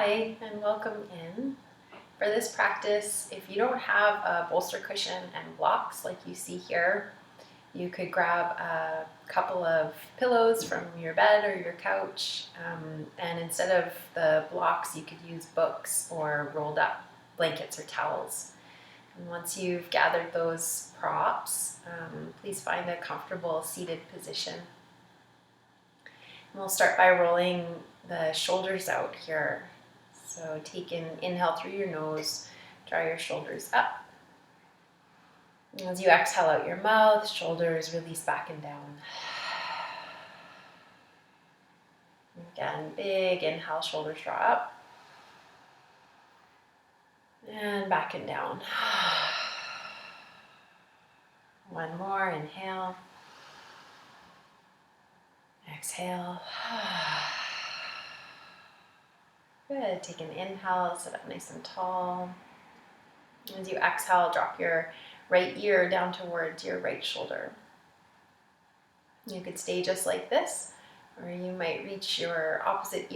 Hi, and welcome in. For this practice, if you don't have a bolster cushion and blocks like you see here, you could grab a couple of pillows from your bed or your couch, and instead of the blocks, you could use books or rolled up blankets or towels. And once you've gathered those props, please find a comfortable seated position. And we'll start by rolling the shoulders out here. So take an inhale through your nose, draw your shoulders up. As you exhale out your mouth, shoulders release back and down. Again, big inhale, shoulders draw up. And back and down. One more, inhale. Exhale. Good, take an inhale, sit up nice and tall. As you exhale, drop your right ear down towards your right shoulder. You could stay just like this, or you might reach your opposite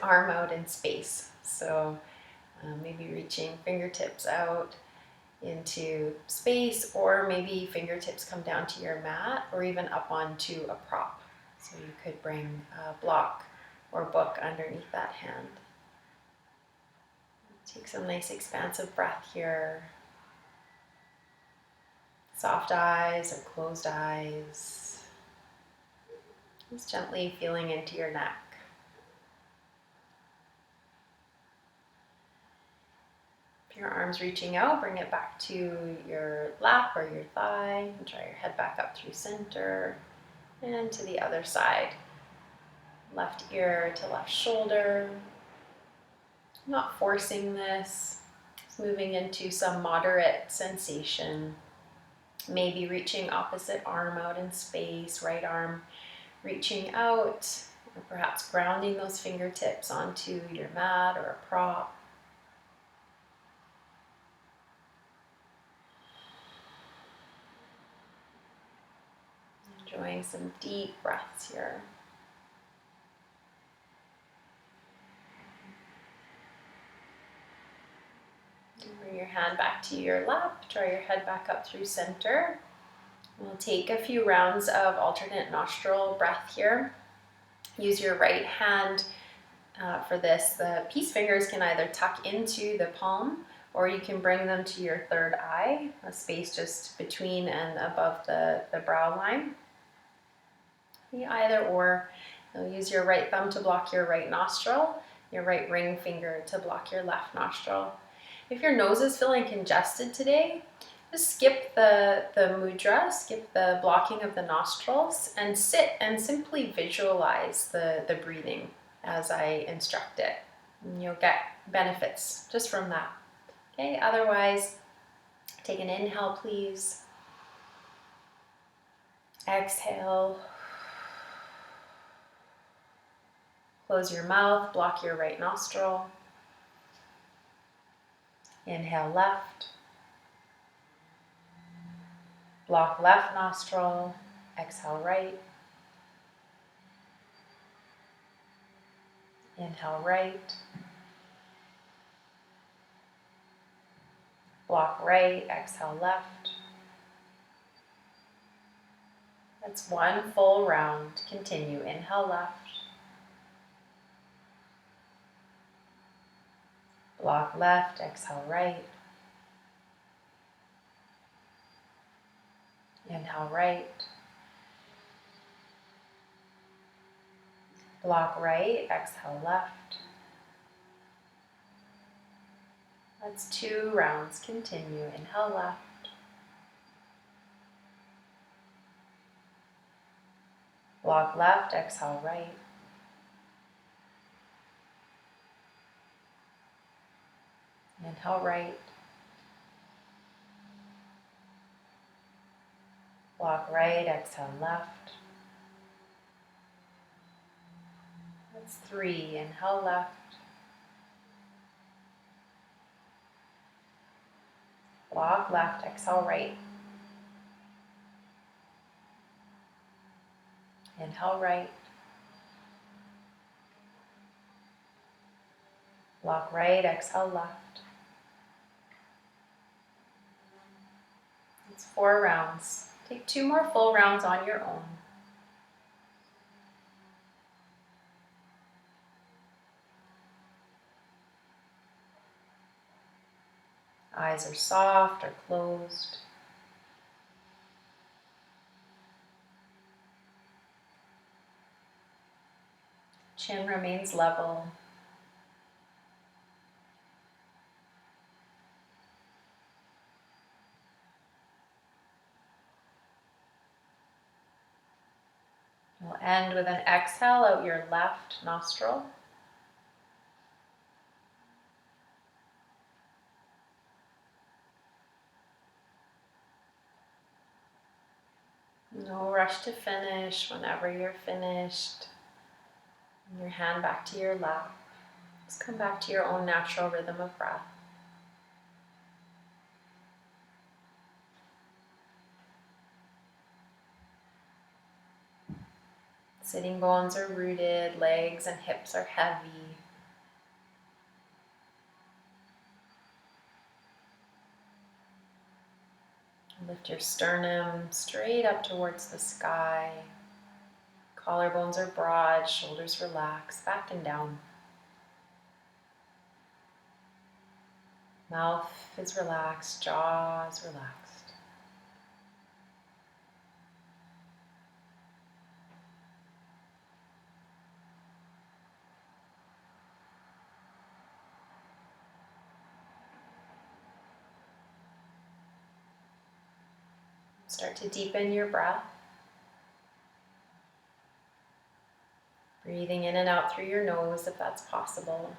arm out in space. So maybe reaching fingertips out into space, or maybe fingertips come down to your mat or even up onto a prop. So you could bring a block or book underneath that hand. Take some nice expansive breath here. Soft eyes or closed eyes. Just gently feeling into your neck. If your arm's reaching out, bring it back to your lap or your thigh. And draw your head back up through center and to the other side. Left ear to left shoulder. Not forcing this. Just moving into some moderate sensation. Maybe reaching opposite arm out in space, right arm reaching out, or perhaps grounding those fingertips onto your mat or a prop. Enjoying some deep breaths here. Bring your hand back to your lap, draw your head back up through center. We'll take a few rounds of alternate nostril breath here. Use your right hand for this. The peace fingers can either tuck into the palm, or you can bring them to your third eye, a space just between and above the brow line. Either or. You'll use your right thumb to block your right nostril, your right ring finger to block your left nostril. If your nose is feeling congested today, just skip the mudra, skip the blocking of the nostrils, and sit and simply visualize the breathing as I instruct it. And you'll get benefits just from that. Okay, otherwise, take an inhale, please. Exhale. Close your mouth, block your right nostril. Inhale left. Block left nostril. Exhale right. Inhale right. Block right. Exhale left. That's one full round. Continue. Inhale left. Block left. Exhale right. Inhale right. Block right. Exhale left. That's 2 rounds. Continue. Inhale left. Block left. Exhale right. Inhale right. Block right. Exhale left. That's 3. Inhale left. Block left. Exhale right. Inhale right. Lock right, exhale left. It's 4 rounds. Take 2 more full rounds on your own. Eyes are soft or closed. Chin remains level. We'll end with an exhale out your left nostril. No rush to finish. Whenever you're finished, bring your hand back to your lap. Just come back to your own natural rhythm of breath. Sitting bones are rooted, legs and hips are heavy. Lift your sternum straight up towards the sky. Collarbones are broad, shoulders relax, back and down. Mouth is relaxed, jaw is relaxed. Start to deepen your breath. Breathing in and out through your nose if that's possible.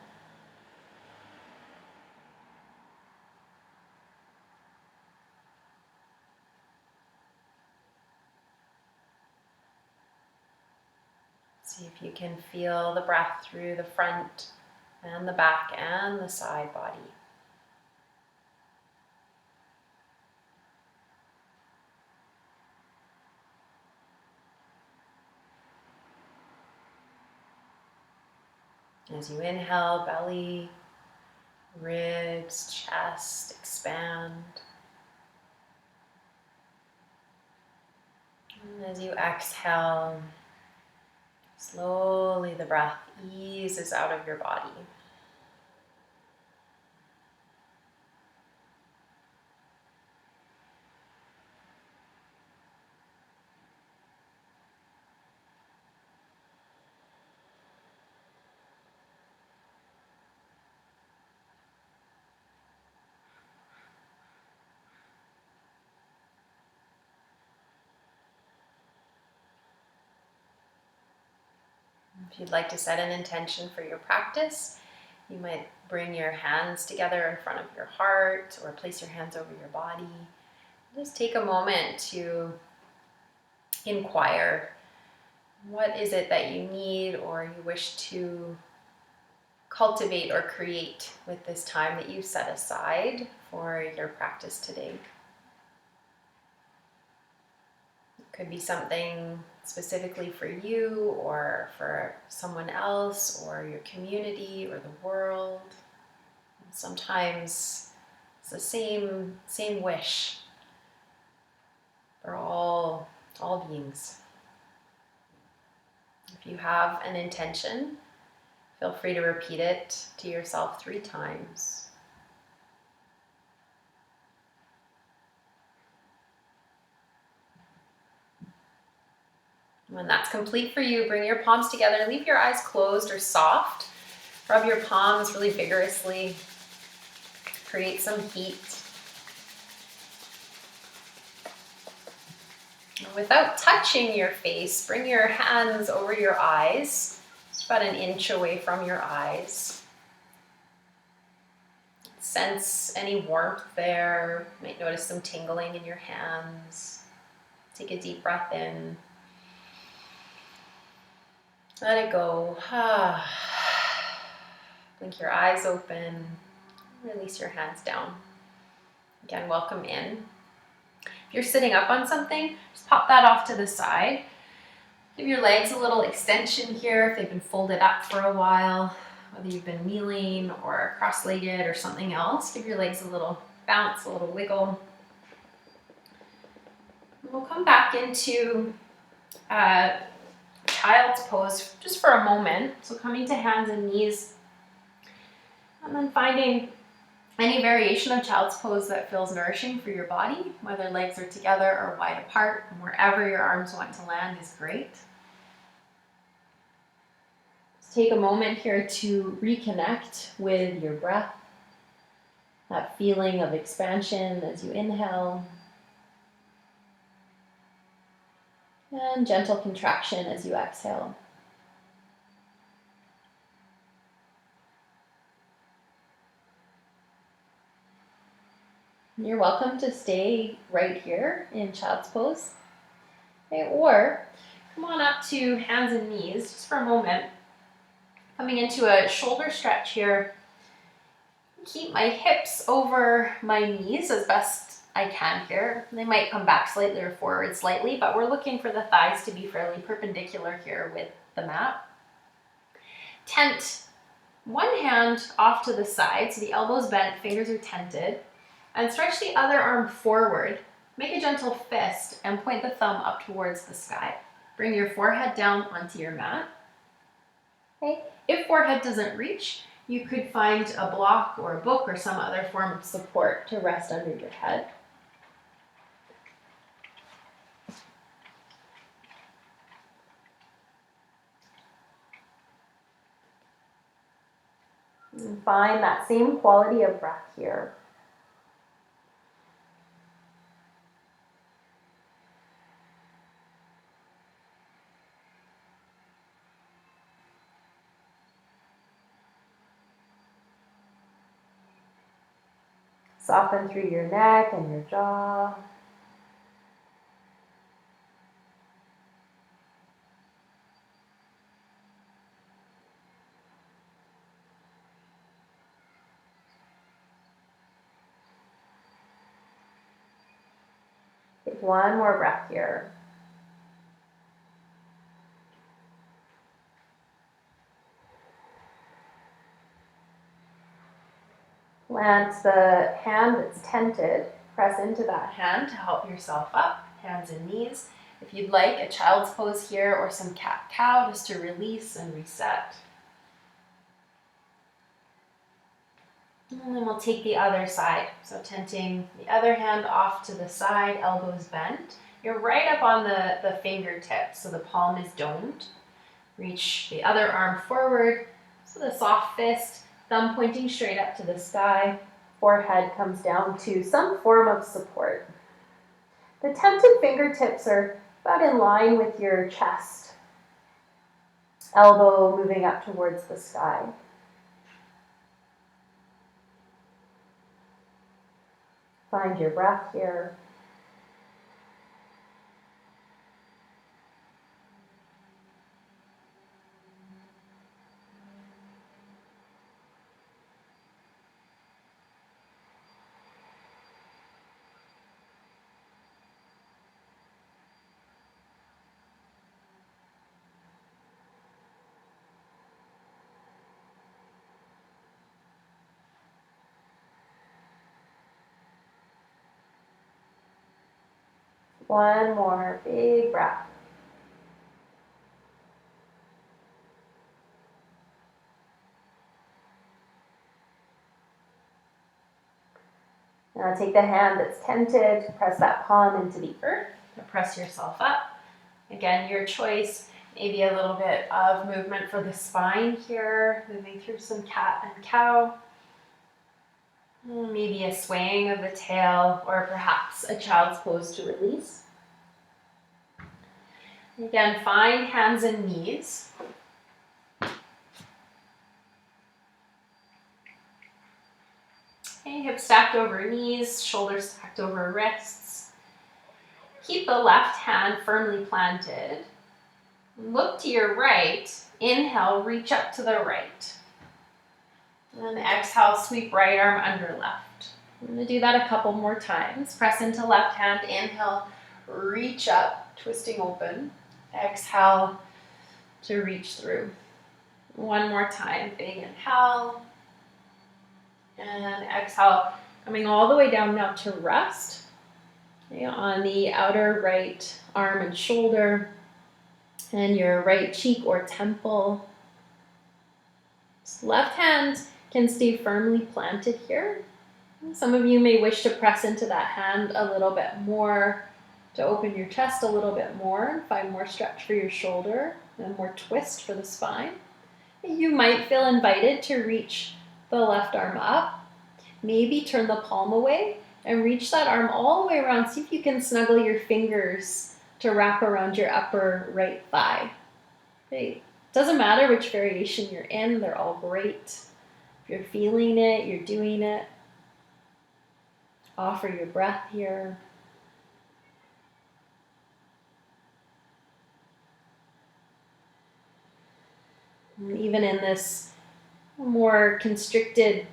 See if you can feel the breath through the front and the back and the side body. As you inhale, belly, ribs, chest expand. And as you exhale, slowly the breath eases out of your body. If you'd like to set an intention for your practice, you might bring your hands together in front of your heart or place your hands over your body. Just take a moment to inquire, what is it that you need or you wish to cultivate or create with this time that you've set aside for your practice today? It could be something specifically for you or for someone else or your community or the world. Sometimes it's the same wish for all beings. If you have an intention, feel free to repeat it to yourself 3 times. When that's complete for you, bring your palms together. Leave your eyes closed or soft. Rub your palms really vigorously. Create some heat. And without touching your face, bring your hands over your eyes, just about an inch away from your eyes. Sense any warmth there. You might notice some tingling in your hands. Take a deep breath in. Let it go. Blink your eyes open. Release your hands down. Again, welcome in. If you're sitting up on something, just pop that off to the side. Give your legs a little extension here if they've been folded up for a while. whether you've been kneeling or cross-legged or something else. Give your legs a little bounce, a little wiggle. We'll come back into child's pose just for a moment. So coming to hands and knees, and then finding any variation of child's pose that feels nourishing for your body, whether legs are together or wide apart, and wherever your arms want to land is great. Just take a moment here to reconnect with your breath, that feeling of expansion as you inhale, and gentle contraction as you exhale. You're welcome to stay right here in child's pose. Okay, or come on up to hands and knees just for a moment. Coming into a shoulder stretch here. Keep my hips over my knees as best I can here. They might come back slightly or forward slightly, but we're looking for the thighs to be fairly perpendicular here with the mat. Tent one hand off to the side, so the elbows bent, fingers are tented, and stretch the other arm forward. Make a gentle fist and point the thumb up towards the sky. Bring your forehead down onto your mat. Okay. If forehead doesn't reach, you could find a block or a book or some other form of support to rest under your head. And find that same quality of breath here. Soften through your neck and your jaw. Take one more breath here. Plant the hand that's tented. Press into that hand to help yourself up, hands and knees. If you'd like a child's pose here or some cat-cow just to release and reset. And then we'll take the other side. So tenting the other hand off to the side, elbows bent. You're right up on the fingertips, so the palm is domed. Reach the other arm forward, so the soft fist, thumb pointing straight up to the sky. Forehead comes down to some form of support. The tented fingertips are about in line with your chest. Elbow moving up towards the sky. Find your breath here. One more big breath. Now take the hand that's tented, press that palm into the earth, to press yourself up. Again, your choice, maybe a little bit of movement for the spine here, moving through some cat and cow. Maybe a swaying of the tail, or perhaps a child's pose to release. Again, find hands and knees. Okay, hips stacked over knees, shoulders stacked over wrists. Keep the left hand firmly planted. Look to your right. Inhale, reach up to the right. And exhale, sweep right arm under left. I'm going to do that a couple more times. Press into left hand, inhale, reach up, twisting open. Exhale to reach through. One more time, big inhale. And exhale, coming all the way down now to rest. Okay, on the outer right arm and shoulder, and your right cheek or temple. Left hand can stay firmly planted here. Some of you may wish to press into that hand a little bit more, to open your chest a little bit more, find more stretch for your shoulder and more twist for the spine. You might feel invited to reach the left arm up. Maybe turn the palm away and reach that arm all the way around. See if you can snuggle your fingers to wrap around your upper right thigh. Okay. Doesn't matter which variation you're in, they're all great. If you're feeling it, you're doing it. Offer your breath here. And even in this more constricted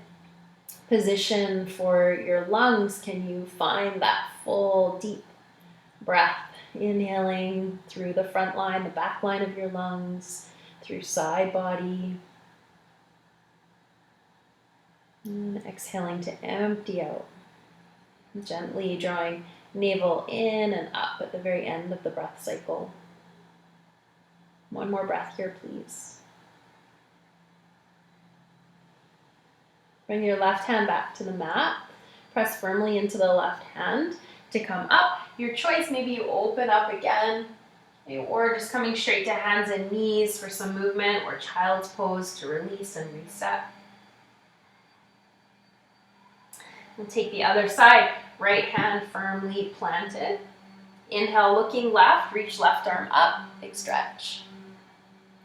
position for your lungs, can you find that full, deep breath? Inhaling through the front line, the back line of your lungs, through side body. And exhaling to empty out. Gently drawing navel in and up at the very end of the breath cycle. One more breath here, please. Bring your left hand back to the mat. Press firmly into the left hand to come up. Your choice, maybe you open up again, or just coming straight to hands and knees for some movement, or child's pose to release and reset. We'll take the other side, right hand firmly planted. Inhale, looking left, reach left arm up, big stretch.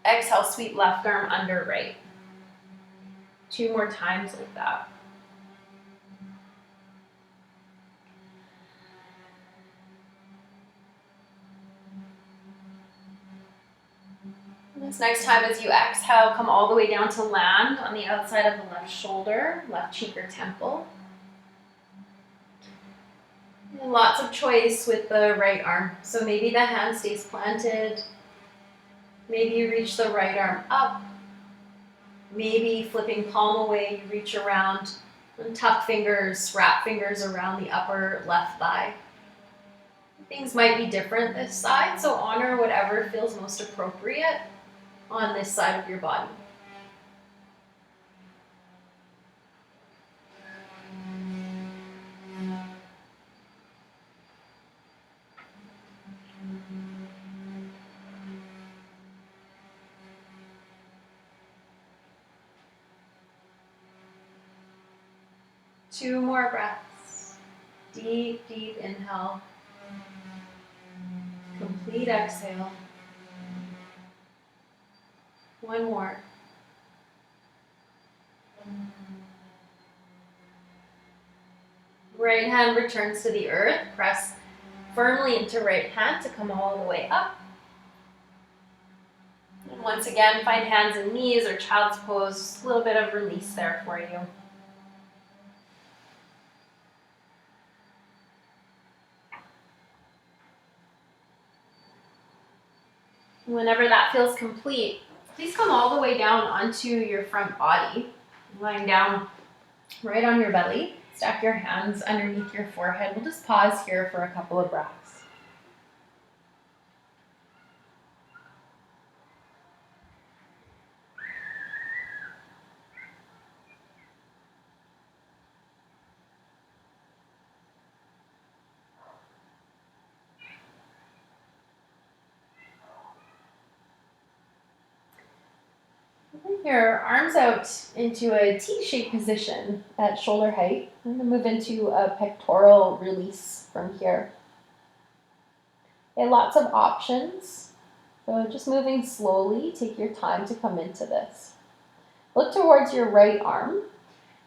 Exhale, sweep left arm under right. 2 more times like that. This next time as you exhale, come all the way down to land on the outside of the left shoulder, left cheek or temple. And lots of choice with the right arm. So maybe the hand stays planted. Maybe you reach the right arm up. Maybe flipping palm away, you reach around and tuck fingers, wrap fingers around the upper left thigh. Things might be different this side, so honor whatever feels most appropriate on this side of your body. Two more breaths. Deep, deep inhale. Complete exhale. One more. Right hand returns to the earth. Press firmly into right hand to come all the way up. And once again, find hands and knees or child's pose. A little bit of release there for you. Whenever that feels complete, please come all the way down onto your front body, lying down right on your belly. Stack your hands underneath your forehead. We'll just pause here for a couple of breaths. Your arms out into a T-shaped position at shoulder height. I'm going to move into a pectoral release from here. Lots of options. So just moving slowly, take your time to come into this. Look towards your right arm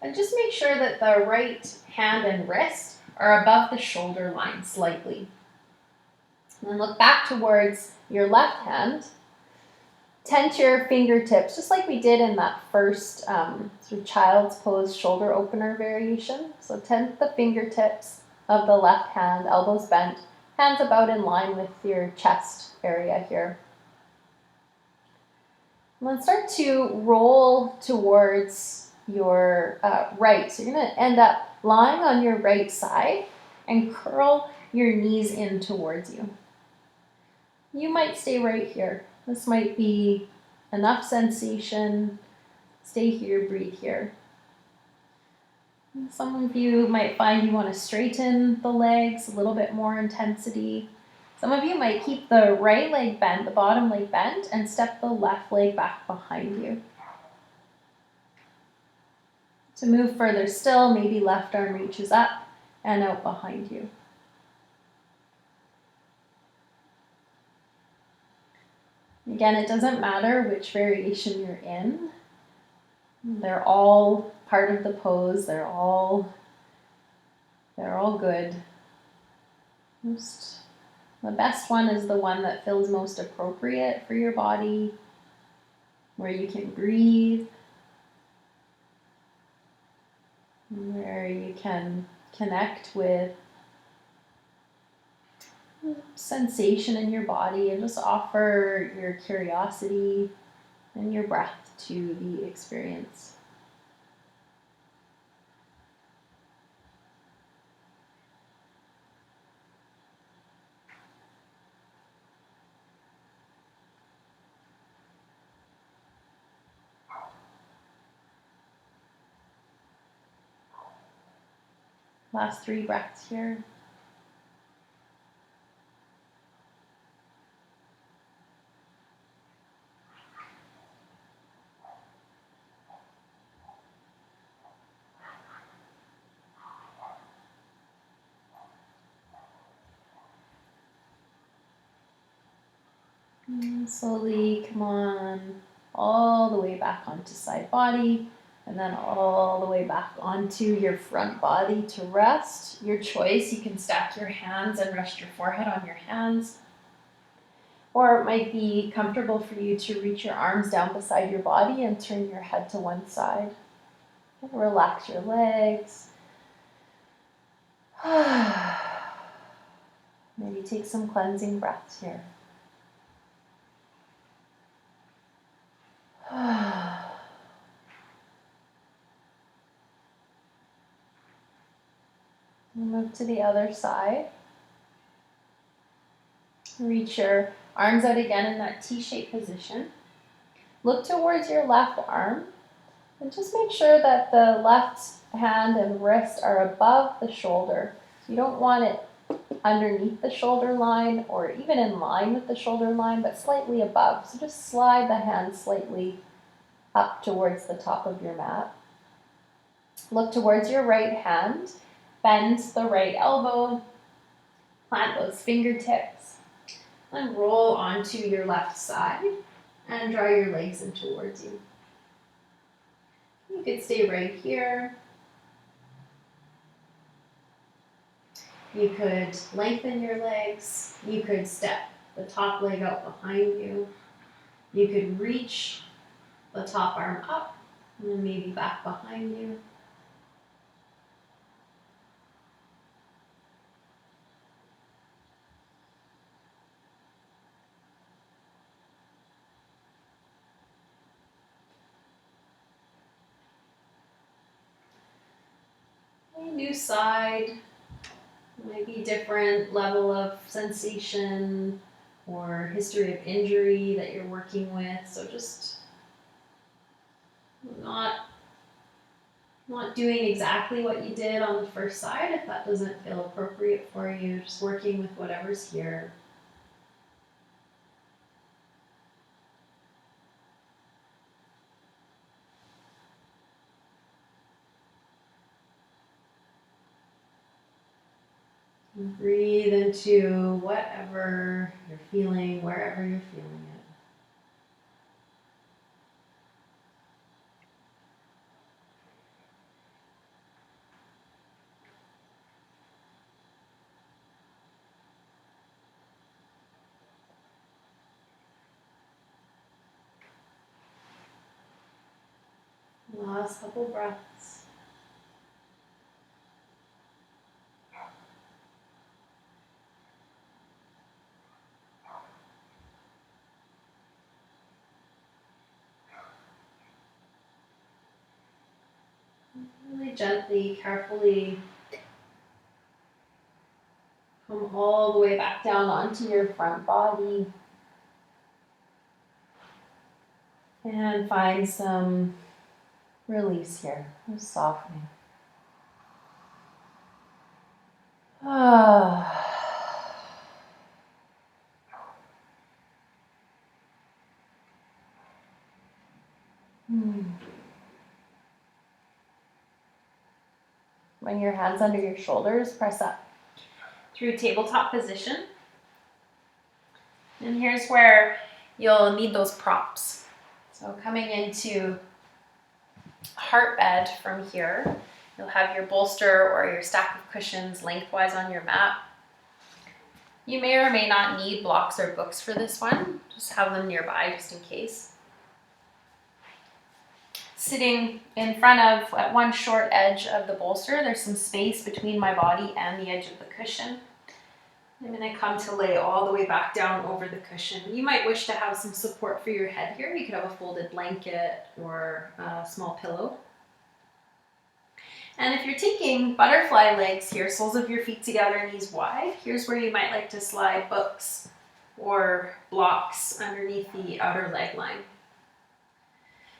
and just make sure that the right hand and wrist are above the shoulder line slightly. And then look back towards your left hand. Tent your fingertips, just like we did in that first sort of child's pose shoulder opener variation. So tent the fingertips of the left hand, elbows bent, hands about in line with your chest area here. And then start to roll towards your right. So you're going to end up lying on your right side and curl your knees in towards you. You might stay right here. This might be enough sensation. Stay here, breathe here. Some of you might find you want to straighten the legs, a little bit more intensity. Some of you might keep the right leg bent, the bottom leg bent, and step the left leg back behind you. To move further still, maybe left arm reaches up and out behind you. Again, it doesn't matter which variation you're in. They're all part of the pose. They're all good. The best one is the one that feels most appropriate for your body, where you can breathe, where you can connect with sensation in your body and just offer your curiosity and your breath to the experience. Last 3 breaths here. And slowly come on all the way back onto side body, and then all the way back onto your front body to rest. Your choice, you can stack your hands and rest your forehead on your hands. Or it might be comfortable for you to reach your arms down beside your body and turn your head to one side. Relax your legs. Maybe take some cleansing breaths here. Move to the other side. Reach your arms out again in that T-shaped position. Look towards your left arm and just make sure that the left hand and wrist are above the shoulder. You don't want it underneath the shoulder line or even in line with the shoulder line, but slightly above. So just slide the hand slightly up towards the top of your mat. Look towards your right hand, bend the right elbow, plant those fingertips, and roll onto your left side and draw your legs in towards you. You could stay right here. You could lengthen your legs. You could step the top leg out behind you. You could reach the top arm up and then maybe back behind you. A new side, might be different level of sensation or history of injury that you're working with. So just not doing exactly what you did on the first side if that doesn't feel appropriate for you. Just working with whatever's here. Breathe into whatever you're feeling, wherever you're feeling it. Last couple breaths. Really gently, carefully come all the way back down onto your front body. And find some release here, just softening. Bring your hands under your shoulders, press up through tabletop position. And here's where you'll need those props. So coming into heart bed from here, you'll have your bolster or your stack of cushions lengthwise on your mat. You may or may not need blocks or books for this one. Just have them nearby just in case. Sitting in front of, at one short edge of the bolster, there's some space between my body and the edge of the cushion. I'm going to come to lay all the way back down over the cushion. You might wish to have some support for your head here. You could have a folded blanket or a small pillow. And if you're taking butterfly legs here, soles of your feet together, knees wide, here's where you might like to slide books or blocks underneath the outer leg line.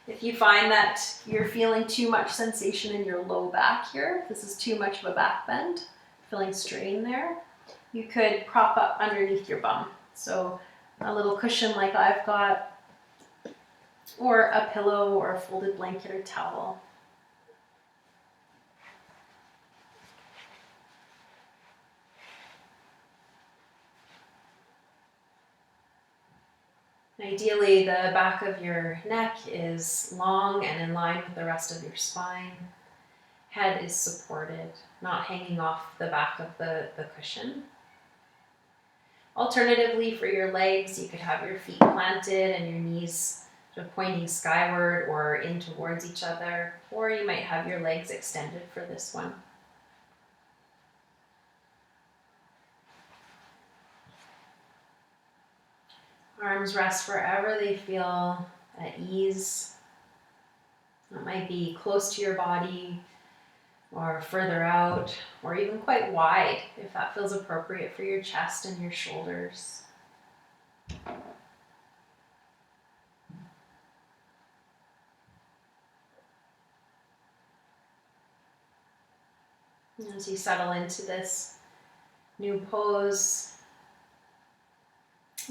If you find that you're feeling too much sensation in your low back here, if this is too much of a back bend, feeling strain there, you could prop up underneath your bum. So a little cushion like I've got, or a pillow or a folded blanket or towel. Ideally, the back of your neck is long and in line with the rest of your spine. Head is supported, not hanging off the back of the cushion. Alternatively, for your legs, you could have your feet planted and your knees sort of pointing skyward or in towards each other, or you might have your legs extended for this one. Arms rest wherever they feel at ease. That might be close to your body or further out, or even quite wide if that feels appropriate for your chest and your shoulders. And as you settle into this new pose,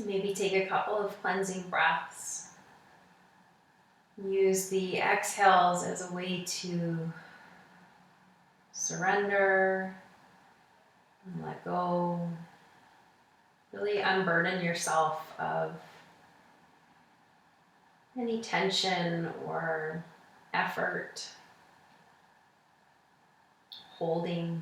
maybe take a couple of cleansing breaths. Use the exhales as a way to surrender and let go. Really unburden yourself of any tension or effort, holding.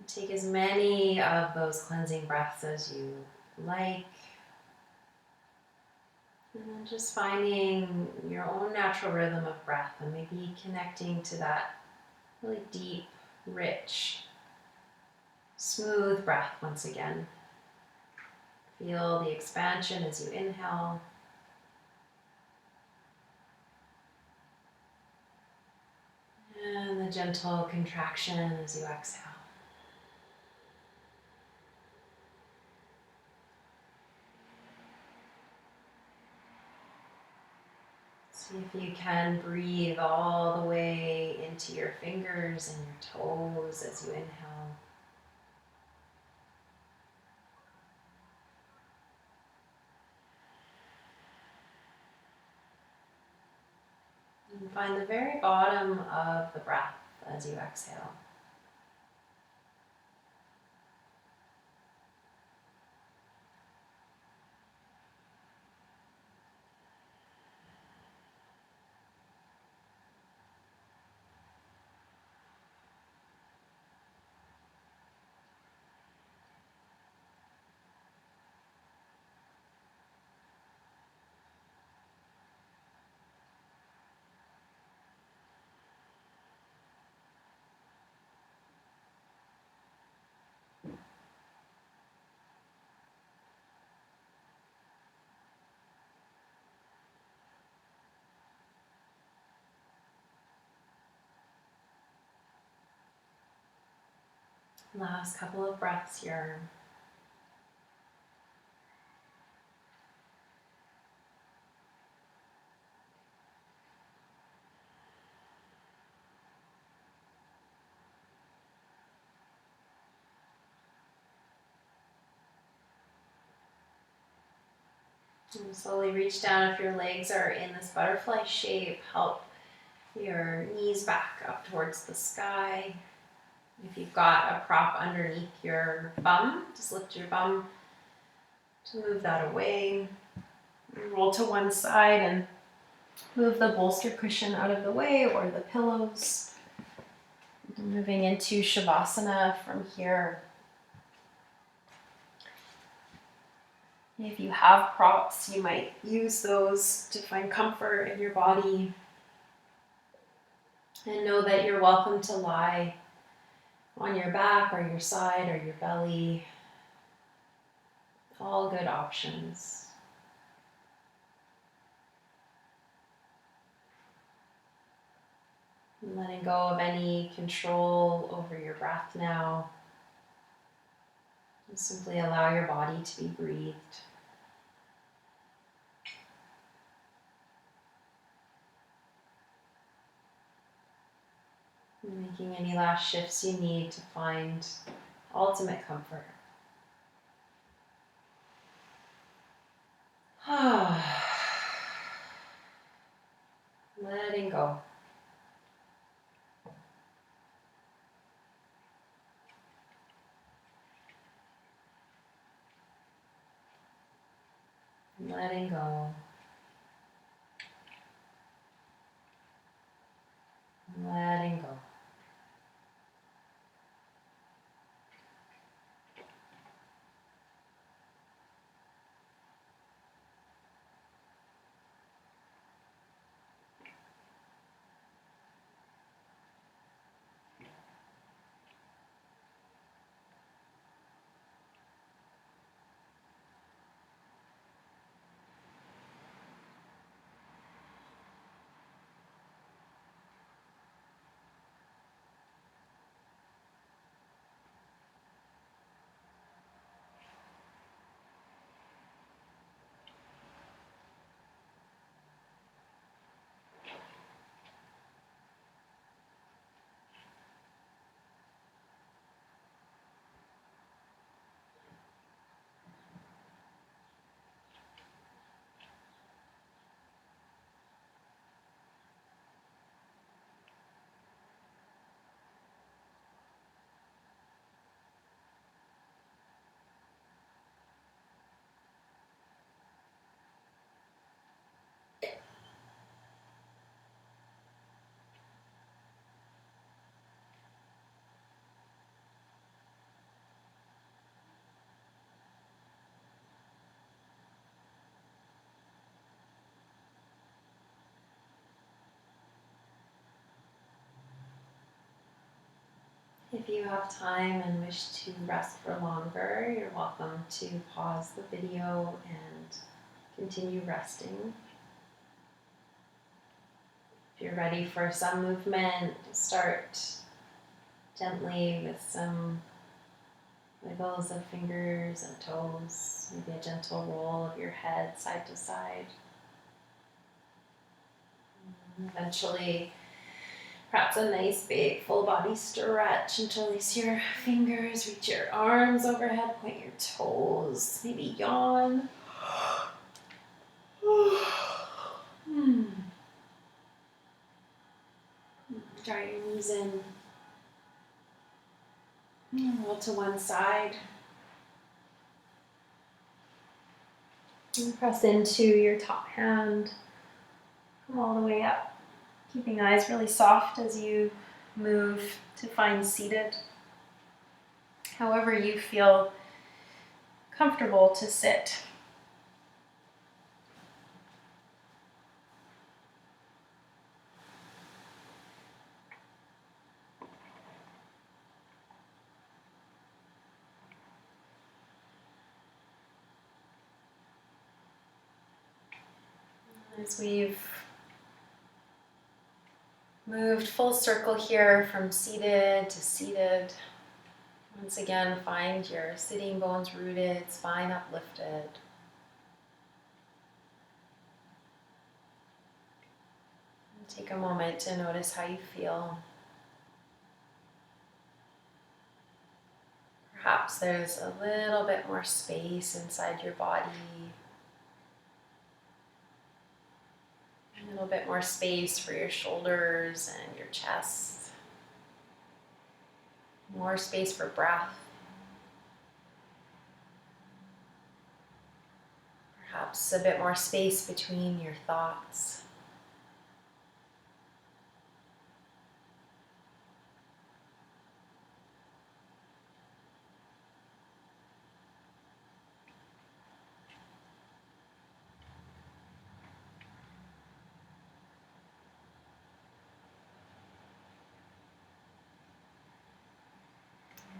Take as many of those cleansing breaths as you like. And then just finding your own natural rhythm of breath and maybe connecting to that really deep, rich, smooth breath once again. Feel the expansion as you inhale. And the gentle contraction as you exhale. See if you can breathe all the way into your fingers and your toes as you inhale. And find the very bottom of the breath as you exhale. Last couple of breaths here. And slowly reach down. If your legs are in this butterfly shape, help your knees back up towards the sky. If you've got a prop underneath your bum, just lift your bum to move that away. Roll to one side and move the bolster cushion out of the way or the pillows. Moving into Shavasana from here. If you have props, you might use those to find comfort in your body. And know that you're welcome to lie on your back or your side or your belly. All good options. And letting go of any control over your breath now. And simply allow your body to be breathed. And making any last shifts you need to find ultimate comfort. Letting go. Letting go. Letting go. If you have time and wish to rest for longer, you're welcome to pause the video and continue resting. If you're ready for some movement, start gently with some wiggles of fingers and toes, maybe a gentle roll of your head side to side. And eventually, perhaps a nice big full body stretch until you release your fingers, reach your arms overhead, point your toes, maybe yawn. Draw your knees in. Roll to one side. And press into your top hand. Come all the way up. Keeping eyes really soft as you move to find seated. However you feel comfortable to sit. As we've moved full circle here from seated to seated, Once again, find your sitting bones rooted, spine uplifted. And take a moment to notice how you feel. Perhaps there's a little bit more space inside your body, a little bit more space for your shoulders and your chest, more space for breath, perhaps a bit more space between your thoughts.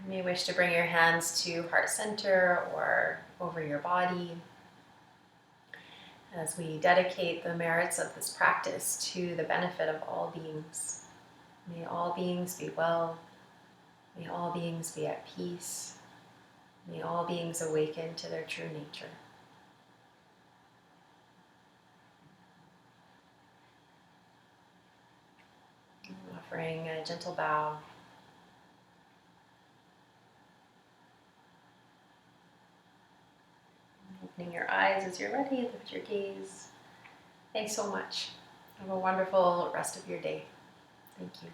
You may wish to bring your hands to heart center or over your body as we dedicate the merits of this practice to the benefit of all beings. May all beings be well. May all beings be at peace. May all beings awaken to their true nature. Offering a gentle bow. Opening your eyes as you're ready, lift your gaze. Thanks so much. Have a wonderful rest of your day. Thank you.